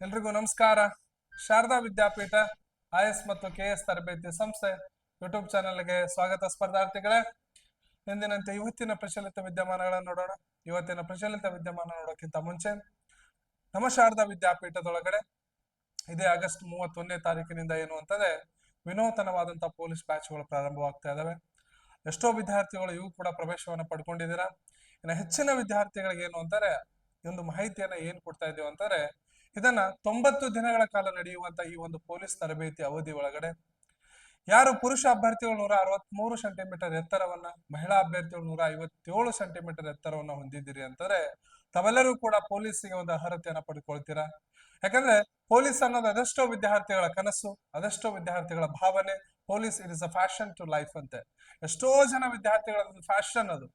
ಎಲ್ರಿಗೂ ನಮಸ್ಕಾರ. ಶಾರದಾ ವಿದ್ಯಾಪೀಠ IS ಮತ್ತು KS ತರಬೇತಿ ಸಂಸ್ಥೆ ಯೂಟ್ಯೂಬ್ ಚಾನೆಲ್ಗೆ ಸ್ವಾಗತ ಸ್ಪರ್ಧಾರ್ಥಿಗಳೇ. ಎಂದಿನಂತೆ ಇವತ್ತಿನ ಪ್ರಚಲಿತ ವಿದ್ಯಮಾನಗಳನ್ನು ನೋಡೋಣ. ಇವತ್ತಿನ ಪ್ರಚಲಿತ ವಿದ್ಯಮಾನ ನೋಡೋಕ್ಕಿಂತ ಮುಂಚೆ ನಮ್ಮ ಶಾರದಾ ವಿದ್ಯಾಪೀಠದೊಳಗಡೆ ಇದೇ ಆಗಸ್ಟ್ 31ನೇ ತಾರೀಕಿನಿಂದ ಏನು ಅಂತಂದ್ರೆ ವಿನೂತನವಾದಂತಹ ಪೊಲೀಸ್ ಬ್ಯಾಚ್ಗಳು ಪ್ರಾರಂಭವಾಗ್ತಾ ಇದಾವೆ. ಎಷ್ಟೋ ವಿದ್ಯಾರ್ಥಿಗಳು ಇವು ಕೂಡ ಪ್ರವೇಶವನ್ನ ಪಡ್ಕೊಂಡಿದ್ದೀರಾ. ಇನ್ನು ಹೆಚ್ಚಿನ ವಿದ್ಯಾರ್ಥಿಗಳಿಗೆ ಏನು ಅಂತಾರೆ ಈ ಒಂದು ಮಾಹಿತಿಯನ್ನ ಏನ್ ಕೊಡ್ತಾ ಇದ್ದೀವಿ ಅಂತಾರೆ, ಇದನ್ನ 90 ದಿನಗಳ ಕಾಲ ನಡೆಯುವಂತ ಈ ಒಂದು ಪೊಲೀಸ್ ತರಬೇತಿ ಅವಧಿ ಒಳಗಡೆ ಯಾರು ಪುರುಷ ಅಭ್ಯರ್ಥಿಗಳು 163 ಸೆಂಟಿಮೀಟರ್ ಎತ್ತರವನ್ನ, ಮಹಿಳಾ ಅಭ್ಯರ್ಥಿಗಳು 157 ಸೆಂಟಿಮೀಟರ್ ಎತ್ತರವನ್ನ ಹೊಂದಿದ್ದೀರಿ ಅಂತಾರೆ ತಾವೆಲ್ಲರೂ ಕೂಡ ಪೊಲೀಸಿಗೆ ಒಂದು ಅರ್ಹತೆಯನ್ನ ಪಡ್ಕೊಳ್ತೀರಾ. ಯಾಕಂದ್ರೆ ಪೊಲೀಸ್ ಅನ್ನೋದು ಅದೆಷ್ಟೋ ವಿದ್ಯಾರ್ಥಿಗಳ ಕನಸು, ಅದೆಷ್ಟೋ ವಿದ್ಯಾರ್ಥಿಗಳ ಭಾವನೆ. Police it is a fashion to life ಅಂತೆ. ಎಷ್ಟೋ ಜನ ವಿದ್ಯಾರ್ಥಿಗಳ ಫ್ಯಾಷನ್ ಅದು.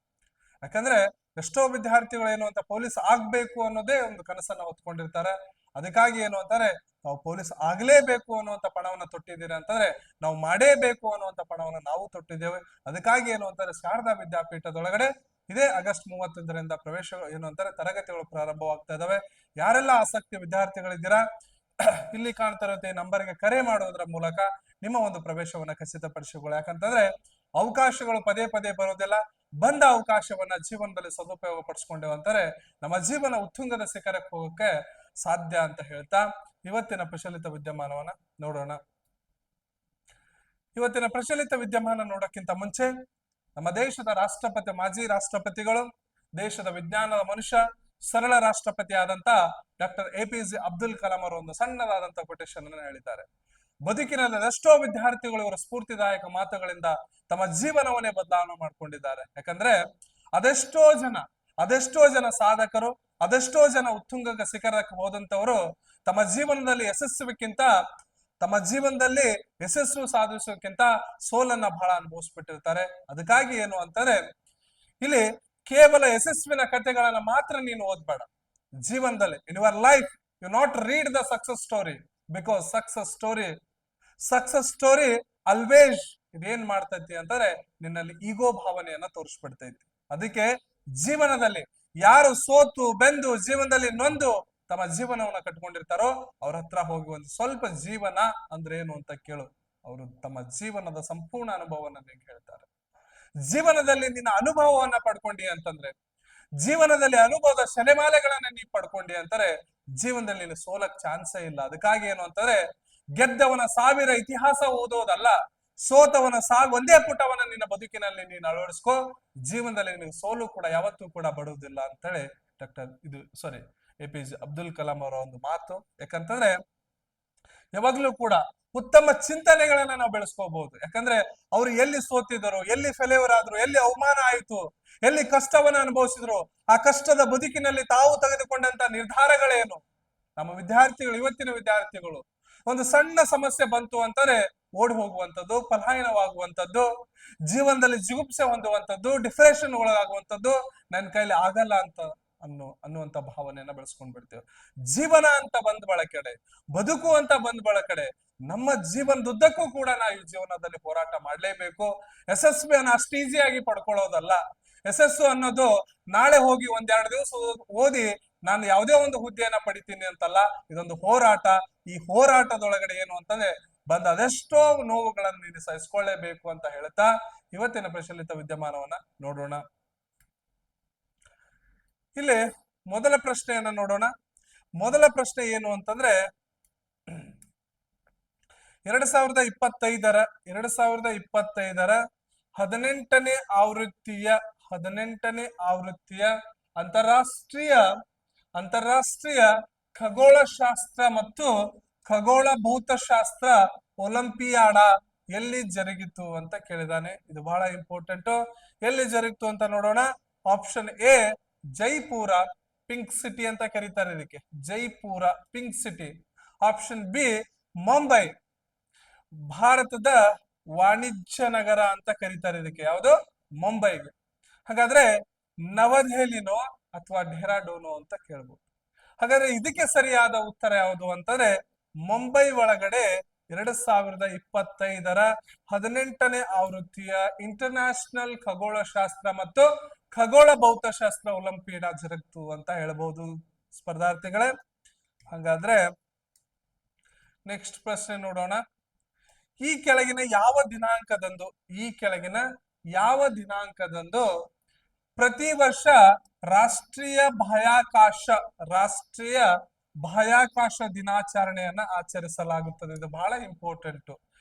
ಯಾಕಂದ್ರೆ ಎಷ್ಟೋ ವಿದ್ಯಾರ್ಥಿಗಳು ಏನು ಅಂತ ಪೊಲೀಸ್ ಆಗ್ಬೇಕು ಅನ್ನೋದೇ ಒಂದು ಕನಸನ್ನ ಹೊತ್ಕೊಂಡಿರ್ತಾರೆ. ಅದಕ್ಕಾಗಿ ಏನು ಅಂತಾರೆ, ನಾವು ಪೊಲೀಸ್ ಆಗ್ಲೇಬೇಕು ಅನ್ನುವಂತ ಪಣವನ್ನ ತೊಟ್ಟಿದ್ದೀರಾ ಅಂತಂದ್ರೆ ನಾವು ಮಾಡೇಬೇಕು ಅನ್ನುವಂತ ಪಣವನ್ನ ನಾವು ತೊಟ್ಟಿದ್ದೇವೆ. ಅದಕ್ಕಾಗಿ ಏನು ಅಂತಾರೆ ಶಾರದಾ ವಿದ್ಯಾಪೀಠದೊಳಗಡೆ ಇದೇ ಆಗಸ್ಟ್ 31ರಿಂದ ಪ್ರವೇಶ ಏನು ಅಂತಾರೆ ತರಗತಿಗಳು ಪ್ರಾರಂಭವಾಗ್ತಾ ಇದಾವೆ. ಯಾರೆಲ್ಲ ಆಸಕ್ತಿ ವಿದ್ಯಾರ್ಥಿಗಳಿದ್ದೀರಾ ಇಲ್ಲಿ ಕಾಣ್ತಾ ಇರುತ್ತೆ ನಂಬರ್ಗೆ ಕರೆ ಮಾಡುವುದರ ಮೂಲಕ ನಿಮ್ಮ ಒಂದು ಪ್ರವೇಶವನ್ನ ಖಚಿತಪಡಿಸಿಕೊಳ್ಳಿ. ಯಾಕಂತಂದ್ರೆ ಅವಕಾಶಗಳು ಪದೇ ಪದೇ ಬರೋದಿಲ್ಲ. ಬಂದ ಅವಕಾಶವನ್ನ ಜೀವನದಲ್ಲಿ ಸದುಪಯೋಗ ಪಡಿಸ್ಕೊಂಡೇವು ಅಂತಾರೆ ನಮ್ಮ ಜೀವನ ಉತ್ತುಂಗದ ಶಿಖರಕ್ಕೆ ಹೋಗಕ್ಕೆ ಸಾಧ್ಯ ಅಂತ ಹೇಳ್ತಾ ಇವತ್ತಿನ ಪ್ರಚಲಿತ ವಿದ್ಯಮಾನವನ್ನ ನೋಡೋಣ. ಇವತ್ತಿನ ಪ್ರಚಲಿತ ವಿದ್ಯಮಾನ ನೋಡೋಕ್ಕಿಂತ ಮುಂಚೆ ನಮ್ಮ ದೇಶದ ರಾಷ್ಟ್ರಪತಿ, ಮಾಜಿ ರಾಷ್ಟ್ರಪತಿಗಳು, ದೇಶದ ವಿಜ್ಞಾನದ ಮನುಷ್ಯ, ಸರಳ ರಾಷ್ಟ್ರಪತಿ ಆದಂತ ಡಾಕ್ಟರ್ APJ ಅಬ್ದುಲ್ ಕಲಾಂ ಅವರು ಒಂದು ಸಣ್ಣದಾದಂತ ಕೊಟೇಶನ್ ಅನ್ನು ಹೇಳಿದ್ದಾರೆ. ಬದುಕಿನಲ್ಲಿ ಎಷ್ಟೋ ವಿದ್ಯಾರ್ಥಿಗಳು ಇವರ ಸ್ಫೂರ್ತಿದಾಯಕ ಮಾತುಗಳಿಂದ ತಮ್ಮ ಜೀವನವನ್ನೇ ಬದಲಾವಣೆ ಮಾಡ್ಕೊಂಡಿದ್ದಾರೆ. ಯಾಕಂದ್ರೆ ಅದೆಷ್ಟೋ ಜನ ಸಾಧಕರು, ಅದೆಷ್ಟೋ ಜನ ಉತ್ತುಂಗ ಶಿಖರಕ್ಕೆ ಹೋದಂತವರು ತಮ್ಮ ಜೀವನದಲ್ಲಿ ಯಶಸ್ಸು ಸಾಧಿಸೋಕ್ಕಿಂತ ಸೋಲನ್ನ ಬಹಳ ಅನುಭವಿಸ್ಬಿಟ್ಟಿರ್ತಾರೆ. ಅದಕ್ಕಾಗಿ ಏನು ಅಂತಾರೆ, ಇಲ್ಲಿ ಕೇವಲ ಯಶಸ್ವಿನ ಕಥೆಗಳನ್ನ ಮಾತ್ರ ನೀನು ಓದ್ಬೇಡ. ಜೀವನದಲ್ಲಿ in your life you not read the success story, because success story always ಇದೇನ್ ಮಾಡ್ತೈತಿ ಅಂತಾರೆ ನಿನ್ನಲ್ಲಿ ಈಗೋ ಭಾವನೆಯನ್ನ ತೋರಿಸ್ಬಿಡ್ತೈತಿ. ಅದಕ್ಕೆ ಜೀವನದಲ್ಲಿ ಯಾರು ಸೋತು ಬೆಂದು ಜೀವನದಲ್ಲಿ ನೊಂದು ತಮ್ಮ ಜೀವನವನ್ನ ಕಟ್ಕೊಂಡಿರ್ತಾರೋ ಅವ್ರ ಹತ್ರ ಹೋಗಿ ಒಂದು ಸ್ವಲ್ಪ ಜೀವನ ಅಂದ್ರೆ ಏನು ಅಂತ ಕೇಳು. ಅವರು ತಮ್ಮ ಜೀವನದ ಸಂಪೂರ್ಣ ಅನುಭವವನ್ನ ಹೇಳ್ತಾರೆ. ಜೀವನದಲ್ಲಿ ನಿನ್ನ ಅನುಭವವನ್ನ ಪಡ್ಕೊಂಡಿ ಅಂತಂದ್ರೆ, ಜೀವನದಲ್ಲಿ ಅನುಭವದ ಸೆಲೆಮಾಲೆಗಳನ್ನ ನೀ ಪಡ್ಕೊಂಡಿ ಅಂತಾರೆ ಜೀವನದಲ್ಲಿ ನೀನು ಸೋಲಕ್ ಚಾನ್ಸೇ ಇಲ್ಲ. ಅದಕ್ಕಾಗಿ ಏನು ಅಂತಂದ್ರೆ ಗೆದ್ದವನ 1000 ಇತಿಹಾಸ ಓದೋದಲ್ಲ, ಸೋತವನ ಒಂದೇ ಪುಟವನ್ನ ನಿನ್ನ ಬದುಕಿನಲ್ಲಿ ನೀನು ಅಳವಡಿಸ್ಕೋ. ಜೀವನದಲ್ಲಿ ನಿನಗೆ ಸೋಲು ಕೂಡ ಯಾವತ್ತೂ ಕೂಡ ಬಡುವುದಿಲ್ಲ ಅಂತೇಳಿ APJ ಅಬ್ದುಲ್ ಕಲಾಂ ಅವರ ಒಂದು ಮಾತು. ಯಾಕಂತಂದ್ರೆ ಯಾವಾಗ್ಲೂ ಕೂಡ ಉತ್ತಮ ಚಿಂತನೆಗಳನ್ನ ನಾವು ಬೆಳೆಸ್ಕೋಬಹುದು. ಯಾಕಂದ್ರೆ ಅವ್ರು ಎಲ್ಲಿ ಸೋತಿದ್ರು, ಎಲ್ಲಿ ಫೇಲ್ಯೂರ್ ಆದ್ರು, ಎಲ್ಲಿ ಅವಮಾನ ಆಯ್ತು, ಎಲ್ಲಿ ಕಷ್ಟವನ್ನ ಅನುಭವಿಸಿದ್ರು, ಆ ಕಷ್ಟದ ಬದುಕಿನಲ್ಲಿ ತಾವು ತೆಗೆದುಕೊಂಡಂತ ನಿರ್ಧಾರಗಳೇನು. ನಮ್ಮ ವಿದ್ಯಾರ್ಥಿಗಳು, ಇವತ್ತಿನ ವಿದ್ಯಾರ್ಥಿಗಳು ಒಂದು ಸಣ್ಣ ಸಮಸ್ಯೆ ಬಂತು ಅಂತಾರೆ ಓಡಿ ಹೋಗುವಂಥದ್ದು, ಪಲಾಯನವಾಗುವಂಥದ್ದು, ಜೀವನದಲ್ಲಿ ಜಿಗುಪ್ಸೆ ಹೊಂದುವಂಥದ್ದು, ಡಿಪ್ರೆಷನ್ ಒಳಗಾಗುವಂಥದ್ದು, ನನ್ನ ಕೈಲಿ ಆಗಲ್ಲ ಅಂತ ಅನ್ನುವಂತ ಭಾವನೆಯನ್ನ ಬೆಳೆಸ್ಕೊಂಡ್ ಬಿಡ್ತೇವೆ. ಜೀವನ ಅಂತ ಬಂದ್ ಬಳಕೆಡೆ, ಬದುಕು ಅಂತ ಬಂದ್ ಬಳಕೆಡೆ ನಮ್ಮ ಜೀವನದುದ್ದಕ್ಕೂ ಕೂಡ ನಾವು ಈ ಜೀವನದಲ್ಲಿ ಹೋರಾಟ ಮಾಡ್ಲೇಬೇಕು. ಯಶಸ್ವಿಯನ್ನ ಅಷ್ಟು ಈಸಿಯಾಗಿ ಪಡ್ಕೊಳ್ಳೋದಲ್ಲ. ಯಶಸ್ಸು ಅನ್ನೋದು ನಾಳೆ ಹೋಗಿ 1-2 ದಿವಸ ಓದಿ ನಾನು ಯಾವುದೇ ಒಂದು ಹುದ್ದೆಯನ್ನ ಪಡಿತೀನಿ ಅಂತಲ್ಲ. ಇದೊಂದು ಹೋರಾಟ. ಈ ಹೋರಾಟದೊಳಗಡೆ ಏನು ಅಂತಂದ್ರೆ ಬಂದ ಅದೆಷ್ಟೋ ನೋವುಗಳನ್ನು ನೀನು ಸಹಿಸ್ಕೊಳ್ಳೇಬೇಕು ಅಂತ ಹೇಳ್ತಾ ಇವತ್ತಿನ ಪ್ರಚಲಿತ ವಿದ್ಯಮಾನವನ್ನ ನೋಡೋಣ. ಇಲ್ಲಿ ಮೊದಲ ಪ್ರಶ್ನೆಯನ್ನ ನೋಡೋಣ. ಮೊದಲ ಪ್ರಶ್ನೆ ಏನು ಅಂತಂದ್ರೆ 2025ರ 18ನೇ ಆವೃತ್ತಿಯ ಅಂತಾರಾಷ್ಟ್ರೀಯ ಖಗೋಳಶಾಸ್ತ್ರ ಮತ್ತು ಖಗೋಳ ಭೌತಶಾಸ್ತ್ರ ಒಲಿಂಪಿಯಾಡ ಎಲ್ಲಿ ಜರುಗಿತು ಅಂತ ಕೇಳಿದಾನೆ. ಇದು ಬಹಳ ಇಂಪಾರ್ಟೆಂಟ್. ಎಲ್ಲಿ ಜರುಗಿತು ಅಂತ ನೋಡೋಣ. Option A Jaipur pink city ಅಂತ ಕರೀತಾರೆ ಇದಕ್ಕೆ, Jaipur pink city. Option B Mumbai ಭಾರತದ ವಾಣಿಜ್ಯ ನಗರ ಅಂತ ಕರೀತಾರೆ ಇದಕ್ಕೆ, ಯಾವುದು ಮುಂಬೈಗೆ. ಹಾಗಾದ್ರೆ ನವದೆಹಲಿನೋ ಅಥವಾ ಡೆಹ್ರಾಡೂನೋ ಅಂತ ಕೇಳ್ಬೋದು. ಹಾಗಾದ್ರೆ ಇದಕ್ಕೆ ಸರಿಯಾದ ಉತ್ತರ ಯಾವುದು ಅಂತಂದ್ರೆ ಮುಂಬೈ ಒಳಗಡೆ 2025ರ 18ನೇ ಆವೃತ್ತಿಯ ಇಂಟರ್ನ್ಯಾಷನಲ್ ಖಗೋಳಶಾಸ್ತ್ರ ಮತ್ತು ಖಗೋಳ ಭೌತಶಾಸ್ತ್ರ ಒಲಿಂಪಿಯಾಡ ಜರುಗಿತು ಅಂತ ಹೇಳ್ಬಹುದು ಸ್ಪರ್ಧಾರ್ಥಿಗಳೇ. ಹಾಗಾದ್ರೆ ನೆಕ್ಸ್ಟ್ ಪ್ರಶ್ನೆ ನೋಡೋಣ. ಈ ಕೆಳಗಿನ ಯಾವ ದಿನಾಂಕದಂದು ಈ ಕೆಳಗಿನ ಯಾವ ದಿನಾಂಕದಂದು ಪ್ರತಿ ವರ್ಷ ರಾಷ್ಟ್ರೀಯ ಬಾಹ್ಯಾಕಾಶ ರಾಷ್ಟ್ರೀಯ ಬಾಹ್ಯಾಕಾಶ ದಿನಾಚರಣೆಯನ್ನ ಆಚರಿಸಲಾಗುತ್ತದೆ? ಇದು ಬಹಳ ಇಂಪಾರ್ಟೆಂಟ್.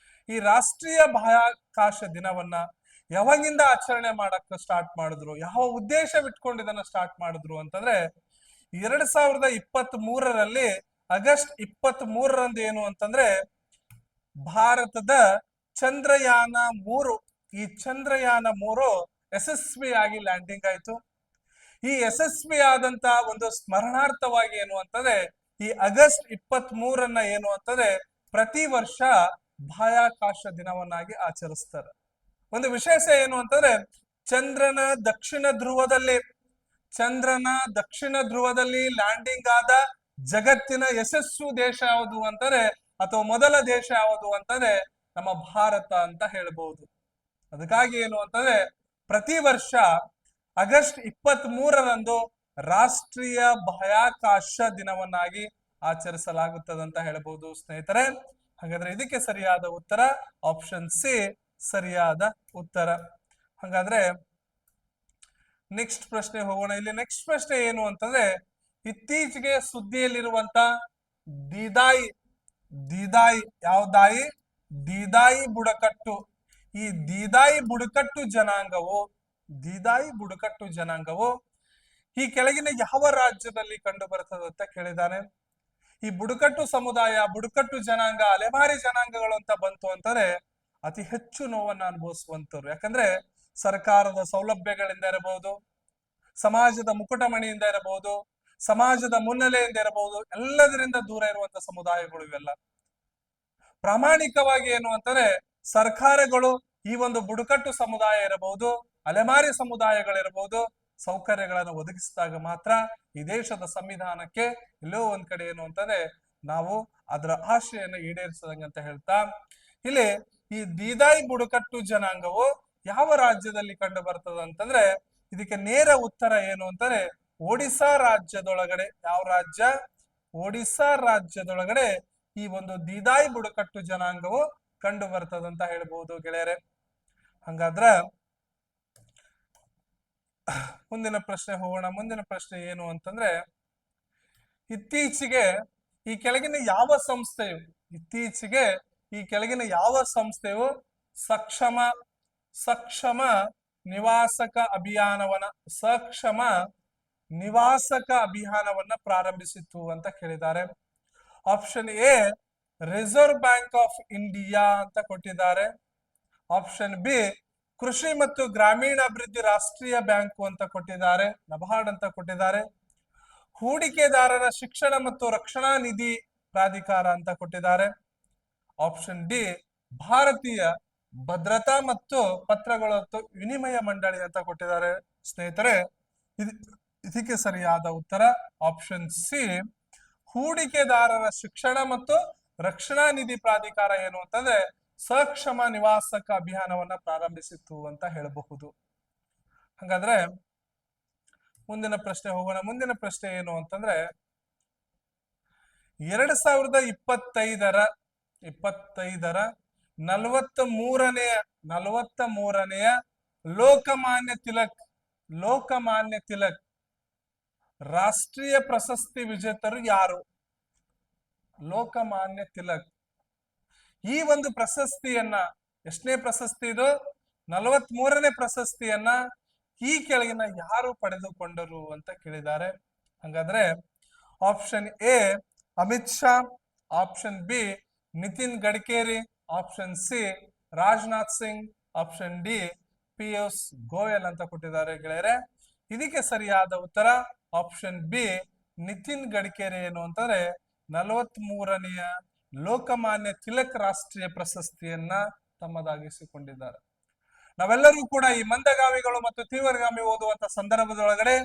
ಈ ರಾಷ್ಟ್ರೀಯ ಬಾಹ್ಯಾಕಾಶ ದಿನವನ್ನ ಯಾವಾಗಿಂದ ಆಚರಣೆ ಮಾಡಕ್ಕೆ ಸ್ಟಾರ್ಟ್ ಮಾಡಿದ್ರು, ಯಾವ ಉದ್ದೇಶವಿಟ್ಕೊಂಡು ಇದನ್ನ ಸ್ಟಾರ್ಟ್ ಮಾಡಿದ್ರು ಅಂತಂದ್ರೆ 2023ರಲ್ಲಿ ಆಗಸ್ಟ್ 23ರಂದು ಏನು ಅಂತಂದ್ರೆ ಭಾರತದ ಚಂದ್ರಯಾನ 3 ಈ ಚಂದ್ರಯಾನ 3 ಯಶಸ್ವಿಯಾಗಿ ಲ್ಯಾಂಡಿಂಗ್ ಆಯ್ತು. ಈ ಯಶಸ್ವಿ ಆದಂತ ಒಂದು ಸ್ಮರಣಾರ್ಥವಾಗಿ ಏನು ಅಂತಂದ್ರೆ ಈ ಆಗಸ್ಟ್ 23ರನ್ನ ಏನು ಅಂತಂದ್ರೆ ಪ್ರತಿ ವರ್ಷ ಬಾಹ್ಯಾಕಾಶ ದಿನವನ್ನಾಗಿ ಆಚರಿಸ್ತಾರೆ. ಒಂದು ವಿಶೇಷ ಏನು ಅಂತಂದ್ರೆ ಚಂದ್ರನ ದಕ್ಷಿಣ ಧ್ರುವದಲ್ಲಿ ಲ್ಯಾಂಡಿಂಗ್ ಆದ ಜಗತ್ತಿನ ಯಶಸ್ಸು ದೇಶ ಯಾವುದು ಅಂತಂದ್ರೆ ಅಥವಾ ಮೊದಲ ದೇಶ ಯಾವುದು ಅಂತಂದ್ರೆ ನಮ್ಮ ಭಾರತ ಅಂತ ಹೇಳ್ಬಹುದು. ಅದಕ್ಕಾಗಿ ಏನು ಅಂತಂದ್ರೆ ಪ್ರತಿ ವರ್ಷ ಆಗಸ್ಟ್ 23ರಂದು ರಾಷ್ಟ್ರೀಯ ಬಾಹ್ಯಾಕಾಶ ದಿನವನ್ನಾಗಿ ಆಚರಿಸಲಾಗುತ್ತದೆ ಅಂತ ಹೇಳ್ಬಹುದು ಸ್ನೇಹಿತರೆ. ಹಾಗಾದ್ರೆ ಇದಕ್ಕೆ ಸರಿಯಾದ ಉತ್ತರ ಆಪ್ಷನ್ ಸಿ ಸರಿಯಾದ ಉತ್ತರ. ಹಾಗಾದ್ರೆ ನೆಕ್ಸ್ಟ್ ಪ್ರಶ್ನೆ ಹೋಗೋಣ. ಇಲ್ಲಿ ನೆಕ್ಸ್ಟ್ ಪ್ರಶ್ನೆ ಏನು ಅಂತಂದ್ರೆ ಇತ್ತೀಚೆಗೆ ಸುದ್ದಿಯಲ್ಲಿರುವಂತ ದೀದಾಯಿ ಯಾವ್ದಾಯಿ ದೀದಾಯಿ ಬುಡಕಟ್ಟು ಈ ದೀದಾಯಿ ಬುಡಕಟ್ಟು ಜನಾಂಗವು ಈ ಕೆಳಗಿನ ಯಾವ ರಾಜ್ಯದಲ್ಲಿ ಕಂಡು ಬರ್ತದೆ ಅಂತ ಕೇಳಿದಾನೆ. ಈ ಬುಡಕಟ್ಟು ಸಮುದಾಯ ಬುಡಕಟ್ಟು ಜನಾಂಗ ಅಲೆಮಾರಿ ಜನಾಂಗಗಳು ಅಂತ ಬಂತು ಅಂತಂದ್ರೆ ಅತಿ ಹೆಚ್ಚು ನೋವನ್ನ ಅನುಭವಿಸುವಂತವ್ರು. ಯಾಕಂದ್ರೆ ಸರ್ಕಾರದ ಸೌಲಭ್ಯಗಳಿಂದ ಇರಬಹುದು, ಸಮಾಜದ ಮುಕುಟಮಣಿಯಿಂದ ಇರಬಹುದು, ಸಮಾಜದ ಮುನ್ನೆಲೆಯಿಂದ ಇರಬಹುದು, ಎಲ್ಲದರಿಂದ ದೂರ ಇರುವಂತ ಸಮುದಾಯಗಳು ಇವೆಲ್ಲ. ಪ್ರಾಮಾಣಿಕವಾಗಿ ಏನು ಅಂತಂದ್ರೆ ಸರ್ಕಾರಗಳು ಈ ಒಂದು ಬುಡಕಟ್ಟು ಸಮುದಾಯ ಇರಬಹುದು, ಅಲೆಮಾರಿ ಸಮುದಾಯಗಳಿರಬಹುದು, ಸೌಕರ್ಯಗಳನ್ನು ಒದಗಿಸಿದಾಗ ಮಾತ್ರ ಈ ದೇಶದ ಸಂವಿಧಾನಕ್ಕೆ ಎಲ್ಲೋ ಒಂದ್ ಕಡೆ ಏನು ಅಂತಂದ್ರೆ ನಾವು ಅದರ ಆಶೆಯನ್ನು ಈಡೇರಿಸದಂಗೆ ಅಂತ ಹೇಳ್ತಾ ಇಲ್ಲಿ ಈ ದೀದಾಯಿ ಬುಡಕಟ್ಟು ಜನಾಂಗವು ಯಾವ ರಾಜ್ಯದಲ್ಲಿ ಕಂಡು ಬರ್ತದೆ ಅಂತಂದ್ರೆ ಇದಕ್ಕೆ ನೇರ ಉತ್ತರ ಏನು ಅಂತಂದ್ರೆ ಒಡಿಶಾ ರಾಜ್ಯದೊಳಗಡೆ. ಯಾವ ರಾಜ್ಯ? ಒಡಿಶಾ ರಾಜ್ಯದೊಳಗಡೆ ಈ ಒಂದು ದೀದಾಯಿ ಬುಡಕಟ್ಟು ಜನಾಂಗವು ಕಂಡು ಬರ್ತದಂತ ಹೇಳ್ಬಹುದು ಗೆಳೆಯರೆ. ಹಂಗಾದ್ರ ಮುಂದಿನ ಪ್ರಶ್ನೆ ಹೋಗೋಣ. ಮುಂದಿನ ಪ್ರಶ್ನೆ ಏನು ಅಂತಂದ್ರೆ ಇತ್ತೀಚೆಗೆ ಈ ಕೆಳಗಿನ ಯಾವ ಸಂಸ್ಥೆಯು ಸಕ್ಷಮ ನಿವಾಸಕ ಅಭಿಯಾನವನ್ನ ಪ್ರಾರಂಭಿಸಿತು ಅಂತ ಕೇಳಿದ್ದಾರೆ. Option A reserve bank of India ಅಂತ ಕೊಟ್ಟಿದ್ದಾರೆ. ಆಪ್ಷನ್ ಬಿ ಕೃಷಿ ಮತ್ತು ಗ್ರಾಮೀಣಾಭಿವೃದ್ಧಿ ರಾಷ್ಟ್ರೀಯ ಬ್ಯಾಂಕು ಅಂತ ಕೊಟ್ಟಿದ್ದಾರೆ, ನಬಾರ್ಡ್ ಅಂತ ಕೊಟ್ಟಿದ್ದಾರೆ. ಹೂಡಿಕೆದಾರರ ಶಿಕ್ಷಣ ಮತ್ತು ರಕ್ಷಣಾ ನಿಧಿ ಪ್ರಾಧಿಕಾರ ಅಂತ ಕೊಟ್ಟಿದ್ದಾರೆ. ಆಪ್ಷನ್ ಡಿ ಭಾರತೀಯ ಭದ್ರತಾ ಮತ್ತು ಪತ್ರಗಳ ವಿನಿಮಯ ಮಂಡಳಿ ಅಂತ ಕೊಟ್ಟಿದ್ದಾರೆ. ಸ್ನೇಹಿತರೆ ಇದಕ್ಕೆ ಸರಿಯಾದ ಉತ್ತರ ಆಪ್ಷನ್ ಸಿ ಹೂಡಿಕೆದಾರರ ಶಿಕ್ಷಣ ಮತ್ತು ರಕ್ಷಣಾ ನಿಧಿ ಪ್ರಾಧಿಕಾರ ಏನು ಅಂತಂದ್ರೆ ಸಕ್ಷಮ ನಿವಾಸಕ ಅಭಿಯಾನವನ್ನ ಪ್ರಾರಂಭಿಸಿತು ಅಂತ ಹೇಳಬಹುದು. ಹಾಗಾದ್ರೆ ಮುಂದಿನ ಪ್ರಶ್ನೆ ಹೋಗೋಣ. ಮುಂದಿನ ಪ್ರಶ್ನೆ ಏನು ಅಂತಂದ್ರೆ 2025ರ 43ನೇ ಲೋಕಮಾನ್ಯ ತಿಲಕ್ ರಾಷ್ಟ್ರೀಯ ಪ್ರಶಸ್ತಿ ವಿಜೇತರು ಯಾರು? ಲೋಕಮಾನ್ಯ ತಿಲಕ್ ಈ ಒಂದು ಪ್ರಶಸ್ತಿಯನ್ನ, ಎಷ್ಟನೇ ಪ್ರಶಸ್ತಿ ಇದು? 43ನೇ ಪ್ರಶಸ್ತಿಯನ್ನ ಈ ಕೆಳಗಿನ ಯಾರು ಪಡೆದುಕೊಂಡರು ಅಂತ ಕೇಳಿದ್ದಾರೆ. ಹಾಗಾದ್ರೆ option A Amit Shah, option B Nitin Gadkari, option C Rajnath Singh, option D Piyush Goyal ಅಂತ ಕೊಟ್ಟಿದ್ದಾರೆ ಗೆಳೆಯರೆ. ಇದಕ್ಕೆ ಸರಿಯಾದ ಉತ್ತರ ಆಪ್ಷನ್ ಬಿ ನಿತಿನ್ ಗಡ್ಕರಿ ಏನು ಅಂತಂದ್ರೆ 43ನೆಯ ಲೋಕಮಾನ್ಯ ತಿಲಕ್ ರಾಷ್ಟ್ರೀಯ ಪ್ರಶಸ್ತಿಯನ್ನ ತಮ್ಮದಾಗಿಸಿಕೊಂಡಿದ್ದಾರೆ. ನಾವೆಲ್ಲರೂ ಕೂಡ ಈ ಮಂದಗಾಮಿಗಳು ಮತ್ತು ತೀವ್ರಗಾಮಿ ಓದುವಂತ ಸಂದರ್ಭದೊಳಗಡೆ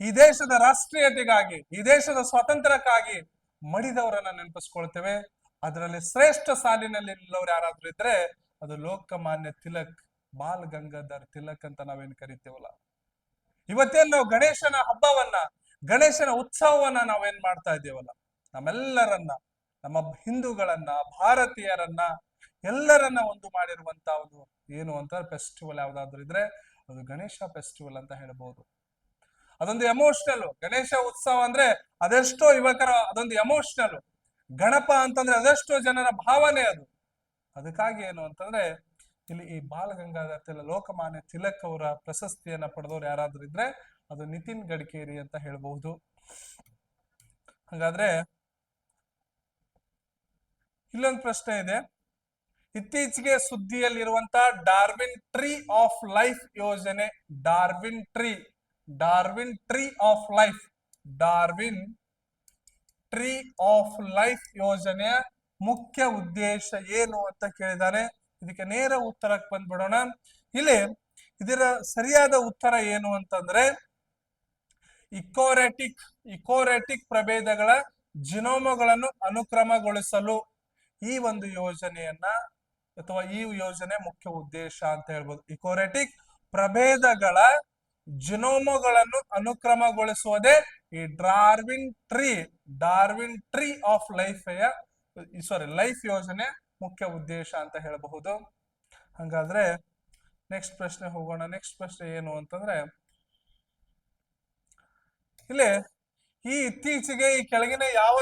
ಈ ದೇಶದ ರಾಷ್ಟ್ರೀಯತೆಗಾಗಿ, ಈ ದೇಶದ ಸ್ವಾತಂತ್ರ್ಯಕ್ಕಾಗಿ ಮಡಿದವರನ್ನ ನೆನಪಿಸ್ಕೊಳ್ತೇವೆ. ಅದರಲ್ಲಿ ಶ್ರೇಷ್ಠ ಸಾಲಿನಲ್ಲಿ ನಿಲ್ಲೋರು ಯಾರಾದ್ರೂ ಇದ್ರೆ ಅದು ಲೋಕಮಾನ್ಯ ತಿಲಕ್, ಬಾಲ್ ಗಂಗಾಧರ್ ತಿಲಕ್ ಅಂತ ನಾವೇನ್ ಕರಿತೇವಲ್ಲ. ಇವತ್ತೇನ್ ನಾವು ಗಣೇಶನ ಹಬ್ಬವನ್ನ, ಗಣೇಶನ ಉತ್ಸವವನ್ನ ನಾವೇನ್ ಮಾಡ್ತಾ ಇದ್ದೇವಲ್ಲ, ನಮ್ಮೆಲ್ಲರನ್ನ ನಮ್ಮ ಹಿಂದೂಗಳನ್ನ, ಭಾರತೀಯರನ್ನ, ಎಲ್ಲರನ್ನ ಒಂದು ಮಾಡಿರುವಂತ ಒಂದು ಏನು ಅಂತ ಫೆಸ್ಟಿವಲ್ ಯಾವ್ದಾದ್ರು ಇದ್ರೆ ಅದು ಗಣೇಶ ಫೆಸ್ಟಿವಲ್ ಅಂತ ಹೇಳ್ಬಹುದು. ಅದೊಂದು ಎಮೋಷನಲ್. ಗಣೇಶ ಉತ್ಸವ ಅಂದ್ರೆ ಅದೆಷ್ಟೋ ಯುವಕರ ಅದೊಂದು ಎಮೋಷನಲ್. ಗಣಪ ಅಂತಂದ್ರೆ ಅದೆಷ್ಟೋ ಜನರ ಭಾವನೆ ಅದು. ಅದಕ್ಕಾಗಿ ಏನು ಅಂತಂದ್ರೆ ಇಲ್ಲಿ ಈ ಬಾಲ ಗಂಗಾಧರ ತಿಲಕ್, ಲೋಕಮಾನ್ಯ ತಿಲಕ್ ಅವರ ಪ್ರಶಸ್ತಿಯನ್ನ ಪಡೆದವ್ರು ಯಾರಾದ್ರೂ ಇದ್ರೆ ಅದು ನಿತಿನ್ ಗಡ್ಕರಿ ಅಂತ ಹೇಳ್ಬಹುದು. ಹಾಗಾದ್ರೆ ಇಲ್ಲೊಂದು ಪ್ರಶ್ನೆ ಇದೆ. ಇತ್ತೀಚೆಗೆ ಸುದ್ದಿಯಲ್ಲಿರುವಂತ ಡಾರ್ವಿನ್ ಟ್ರೀ ಆಫ್ ಲೈಫ್ ಯೋಜನೆ, Darwin tree of life, Darwin tree of life ಯೋಜನೆಯ ಮುಖ್ಯ ಉದ್ದೇಶ ಏನು ಅಂತ ಕೇಳಿದಾನೆ. ಇದಕ್ಕೆ ನೇರ ಉತ್ತರಕ್ಕೆ ಬಂದ್ಬಿಡೋಣ. ಇಲ್ಲಿ ಇದರ ಸರಿಯಾದ ಉತ್ತರ ಏನು ಅಂತಂದ್ರೆ ಇಕೋರೆಟಿಕ್ ಪ್ರಭೇದಗಳ ಜಿನೋಮಗಳನ್ನು ಅನುಕ್ರಮಗೊಳಿಸಲು ಈ ಒಂದು ಯೋಜನೆಯನ್ನ ಅಥವಾ ಈ ಯೋಜನೆ ಮುಖ್ಯ ಉದ್ದೇಶ ಅಂತ ಹೇಳ್ಬೋದು. ಇಕೋರೆಟಿಕ್ ಪ್ರಭೇದಗಳ ಜಿನೋಮಗಳನ್ನು ಅನುಕ್ರಮಗೊಳಿಸುವುದೇ ಈ ಡಾರ್ವಿನ್ ಟ್ರೀ ಆಫ್ ಲೈಫ್ ಯೋಜನೆ ಮುಖ್ಯ ಉದ್ದೇಶ ಅಂತ ಹೇಳಬಹುದು. ಹಾಗಾದ್ರೆ ನೆಕ್ಸ್ಟ್ ಪ್ರಶ್ನೆ ಹೋಗೋಣ. ನೆಕ್ಸ್ಟ್ ಪ್ರಶ್ನೆ ಏನು ಅಂತಂದ್ರೆ ಇಲ್ಲಿ ಈ ಇತ್ತೀಚೆಗೆ ಈ ಕೆಳಗಿನ ಯಾವ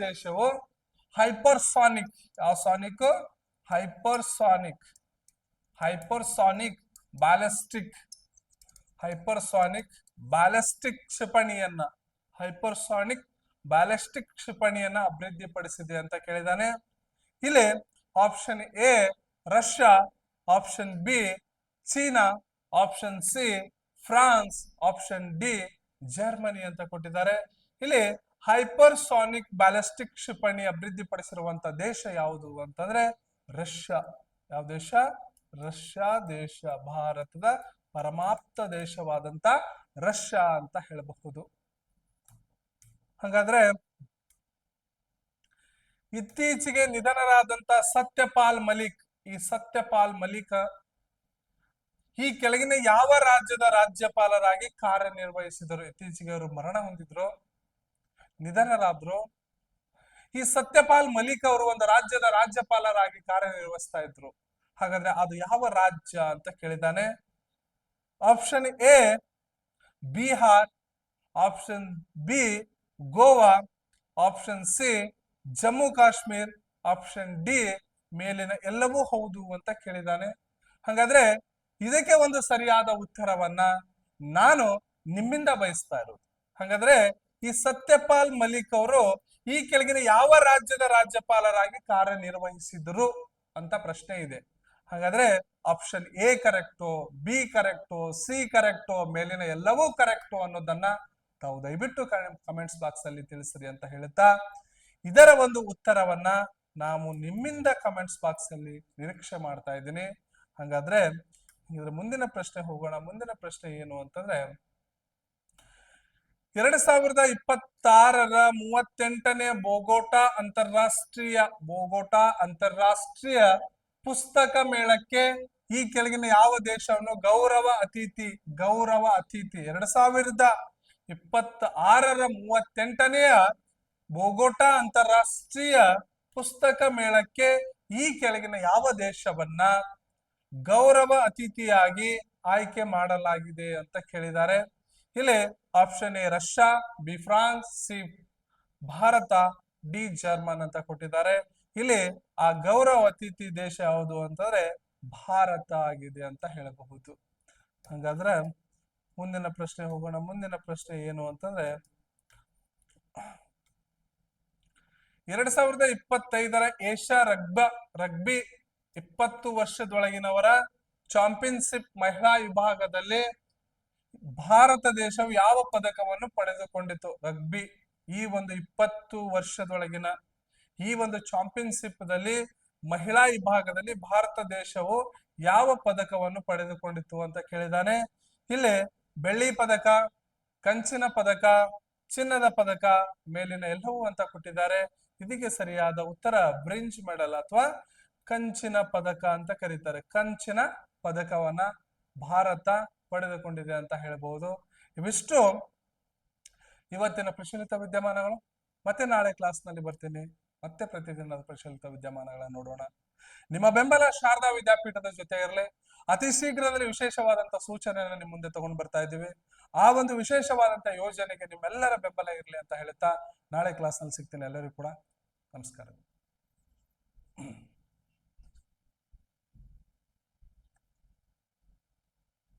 ದೇಶವು ಹೈಪರ್ಸಾನಿಕ್ ಬ್ಯಾಲಿಸ್ಟಿಕ್ ಕ್ಷಿಪಣಿಯನ್ನ ಅಭಿವೃದ್ಧಿಪಡಿಸಿದೆ ಅಂತ ಕೇಳಿದಾನೆ. ಇಲ್ಲಿ option A Russia, option B China, option C France, option D Germany ಅಂತ ಕೊಟ್ಟಿದ್ದಾರೆ. ಇಲ್ಲಿ ಹೈಪರ್ಸಾನಿಕ್ ಬ್ಯಾಲಿಸ್ಟಿಕ್ ಕ್ಷಿಪಣಿ ಅಭಿವೃದ್ಧಿಪಡಿಸಿರುವಂತ ದೇಶ ಯಾವುದು ಅಂತಂದ್ರೆ ರಷ್ಯಾ. ಯಾವ ದೇಶ? ರಷ್ಯಾ ದೇಶ, ಭಾರತದ ಪರಮಾಪ್ತ ದೇಶವಾದಂತ ರಷ್ಯಾ ಅಂತ ಹೇಳಬಹುದು. ಹಾಗಾದ್ರೆ ಇತ್ತೀಚೆಗೆ ನಿಧನರಾದಂತ ಸತ್ಯಪಾಲ್ ಮಲಿಕ್ ಈ ಕೆಳಗಿನ ಯಾವ ರಾಜ್ಯದ ರಾಜ್ಯಪಾಲರಾಗಿ ಕಾರ್ಯನಿರ್ವಹಿಸಿದರು? ಇತ್ತೀಚೆಗೆ ಅವರು ಮರಣ ಹೊಂದಿದ್ರು, ನಿಧನರಾದ್ರು. ಈ ಸತ್ಯಪಾಲ್ ಮಲಿಕ್ ಅವರು ಒಂದು ರಾಜ್ಯದ ರಾಜ್ಯಪಾಲರಾಗಿ ಕಾರ್ಯನಿರ್ವಹಿಸ್ತಾ ಇದ್ರು. ಹಾಗಾದ್ರೆ ಅದು ಯಾವ ರಾಜ್ಯ ಅಂತ ಕೇಳಿದಾನೆ. Option a Bihar, option b Goa, option c Jammu Kashmir, option d ಮೇಲಿನ ಎಲ್ಲವೂ ಹೌದು ಅಂತ ಕೇಳಿದಾನೆ. ಹಾಗಾದ್ರೆ ಇದಕ್ಕೆ ಒಂದು ಸರಿಯಾದ ಉತ್ತರವನ್ನ ನಾನು ನಿಮ್ಮಿಂದ ಬಯಸ್ತಾ ಇರೋದು. ಹಾಗಾದ್ರೆ ಈ ಸತ್ಯಪಾಲ್ ಮಲಿಕ್ ಅವರು ಈ ಕೆಳಗಿನ ಯಾವ ರಾಜ್ಯದ ರಾಜ್ಯಪಾಲರಾಗಿ ಕಾರ್ಯನಿರ್ವಹಿಸಿದ್ರು ಅಂತ ಪ್ರಶ್ನೆ ಇದೆ. ಹಾಗಾದ್ರೆ option A correct, B correct, C correct, ಮೇಲಿನ ಎಲ್ಲವೂ ಕರೆಕ್ಟು ಅನ್ನೋದನ್ನ ತಾವು ದಯವಿಟ್ಟು ಕಮೆಂಟ್ಸ್ ಬಾಕ್ಸ್ ಅಲ್ಲಿ ತಿಳಿಸ್ರಿ ಅಂತ ಹೇಳುತ್ತಾ ಇದರ ಒಂದು ಉತ್ತರವನ್ನ ನಾವು ನಿಮ್ಮಿಂದ ಕಮೆಂಟ್ಸ್ ಬಾಕ್ಸ್ ಅಲ್ಲಿ ನಿರೀಕ್ಷೆ ಮಾಡ್ತಾ ಇದ್ದೀನಿ. ಹಾಗಾದ್ರೆ ಇದರ ಮುಂದಿನ ಪ್ರಶ್ನೆ ಹೋಗೋಣ. ಮುಂದಿನ ಪ್ರಶ್ನೆ ಏನು ಅಂತಂದ್ರೆ 2026ರ 38ನೇ ಬೋಗೋಟಾ ಅಂತಾರಾಷ್ಟ್ರೀಯ ಪುಸ್ತಕ ಮೇಳಕ್ಕೆ ಈ ಕೆಳಗಿನ ಯಾವ ದೇಶವನ್ನು ಗೌರವ ಅತಿಥಿ 2026ರ 38ನೆಯ ಬೋಗೋಟಾ ಅಂತಾರಾಷ್ಟ್ರೀಯ ಪುಸ್ತಕ ಮೇಳಕ್ಕೆ ಈ ಕೆಳಗಿನ ಯಾವ ದೇಶವನ್ನ ಗೌರವ ಅತಿಥಿಯಾಗಿ ಆಯ್ಕೆ ಮಾಡಲಾಗಿದೆ ಅಂತ ಕೇಳಿದ್ದಾರೆ. ಇಲ್ಲಿ option A Russia, B France, C Bharat, D German ಅಂತ ಕೊಟ್ಟಿದ್ದಾರೆ. ಇಲ್ಲಿ ಆ ಗೌರವ ಅತಿಥಿ ದೇಶ ಯಾವುದು ಅಂತಂದ್ರೆ ಭಾರತ ಆಗಿದೆ ಅಂತ ಹೇಳಬಹುದು. ಹಾಗಾದ್ರೆ ಮುಂದಿನ ಪ್ರಶ್ನೆ ಹೋಗೋಣ. ಮುಂದಿನ ಪ್ರಶ್ನೆ ಏನು ಅಂತಂದ್ರೆ 2025ರ ಏಷ್ಯಾ ರಗ್ಬಿ 20 ವರ್ಷದೊಳಗಿನವರ ಚಾಂಪಿಯನ್ಶಿಪ್ ಮಹಿಳಾ ವಿಭಾಗದಲ್ಲಿ ಭಾರತ ದೇಶವು ಯಾವ ಪದಕವನ್ನು ಪಡೆದುಕೊಂಡಿತು? ರಗ್ಬಿ ಈ ಒಂದು 20 ವರ್ಷದೊಳಗಿನ ಈ ಒಂದು ಚಾಂಪಿಯನ್ಶಿಪ್ ದಲ್ಲಿ ಮಹಿಳಾ ವಿಭಾಗದಲ್ಲಿ ಭಾರತ ದೇಶವು ಯಾವ ಪದಕವನ್ನು ಪಡೆದುಕೊಂಡಿತು ಅಂತ ಕೇಳಿದಾನೆ. ಇಲ್ಲಿ ಬೆಳ್ಳಿ ಪದಕ, ಕಂಚಿನ ಪದಕ, ಚಿನ್ನದ ಪದಕ, ಮೇಲಿನ ಎಲ್ಲವೂ ಅಂತ ಕೊಟ್ಟಿದ್ದಾರೆ. ಇದಕ್ಕೆ ಸರಿಯಾದ ಉತ್ತರ ಬ್ರಿಂಜ್ ಮೆಡಲ್ ಅಥವಾ ಕಂಚಿನ ಪದಕ ಅಂತ ಕರೀತಾರೆ. ಕಂಚಿನ ಪದಕವನ್ನ ಭಾರತ ಪಡೆದುಕೊಂಡಿದೆ ಅಂತ ಹೇಳಬಹುದು. ಇವಿಷ್ಟು ಇವತ್ತಿನ ಪ್ರಚಲಿತ ವಿದ್ಯಮಾನಗಳು. ಮತ್ತೆ ನಾಳೆ ಕ್ಲಾಸ್ ನಲ್ಲಿ ಬರ್ತೀನಿ. ಮತ್ತೆ ಪ್ರತಿದಿನದ ಪ್ರಚಲಿತ ವಿದ್ಯಮಾನಗಳನ್ನ ನೋಡೋಣ. ನಿಮ್ಮ ಬೆಂಬಲ ಶಾರದಾ ವಿದ್ಯಾಪೀಠದ ಜೊತೆ ಇರಲಿ. ಅತಿ ಶೀಘ್ರದಲ್ಲಿ ವಿಶೇಷವಾದಂತ ಸೂಚನೆಯನ್ನು ನಿಮ್ ಮುಂದೆ ತಗೊಂಡ್ ಬರ್ತಾ ಇದ್ದೀವಿ. ಆ ಒಂದು ವಿಶೇಷವಾದಂತ ಯೋಜನೆಗೆ ನಿಮ್ಮೆಲ್ಲರ ಬೆಂಬಲ ಇರಲಿ ಅಂತ ಹೇಳ್ತಾ ನಾಳೆ ಕ್ಲಾಸ್ ನಲ್ಲಿ ಸಿಗ್ತೀನಿ. ಎಲ್ಲರಿಗೂ ಕೂಡ ನಮಸ್ಕಾರ.